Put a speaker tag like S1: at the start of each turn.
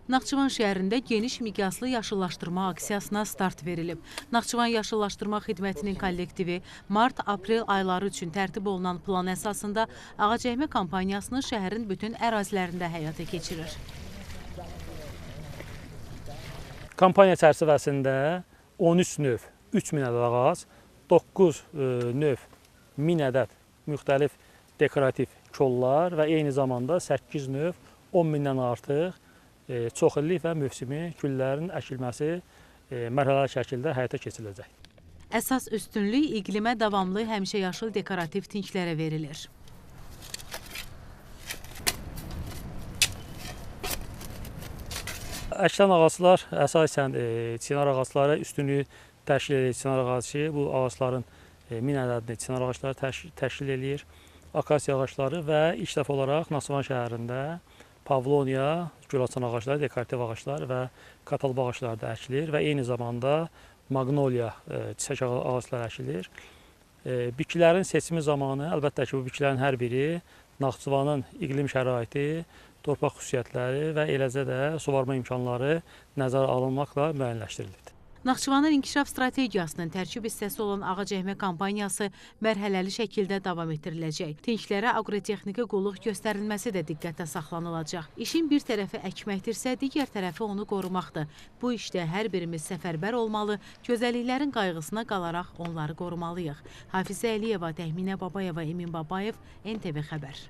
S1: Naxçıvan şəhərində geniş miqyaslı yaşıllaşdırma aksiyasına start verilib. Naxçıvan Yaşıllaşdırma Xidmətinin kollektivi mart-aprel ayları üçün tərtib olunan plan əsasında ağacəkmə kampaniyasını şəhərin bütün ərazilərində həyata keçirir.
S2: Kampaniya çərçivəsində 13 növ 3000 ədəd ağac, 9 növ 1000 ədəd müxtəlif dekorativ kollar və eyni zamanda 8 növ 10 mindən artıq çoxillik və mövsümi güllərin əkilməsi mərhələli şəkildə həyata keçiriləcək.
S1: Əsas üstünlük iqlimə davamlı həmişəyaşıl dekorativ tinklərə verilir.
S2: Əkilən ağaclar əsasən çinar ağacları üstünlüyü təşkil edir. Çinar ağacı bu ağacların 1000 ədədini çinar ağacları təşkil edir. Akasiya ağacları və ilk dəfə olaraq Naxçıvan şəhərində Pavloniya, gül-açan ağacları, dekorativ ağaclar və katalba ağacları da əkilir və eyni zamanda Magnoliya çiçək ağacları əkilir. Bitkilərin seçimi zamanı əlbəttə ki, bu bitkilərin hər biri Naxçıvanın iqlim şəraiti, torpaq xüsusiyyətləri və eləcə də suvarma imkanları nəzərə alınmaqla müəyyənləşdirilir.
S1: Naxçıvanın inkişaf strategiyasının tərkib hissəsi olan ağacəkmə kampaniyası mərhələli şəkildə davam etdiriləcək. Tinklərə aqrotexniki qulluq göstərilməsi də diqqətdə saxlanılacaq. İşin bir tərəfi əkməkdirsə, digər tərəfi onu qorumaqdır. Bu işdə hər birimiz səfərbər olmalı, gözəlliklərin qayğısına qalaraq onları qorumalıyıq. Hafizə Əliyeva, Təxminə Babayeva, Emin Babayev, NTV Xəbər.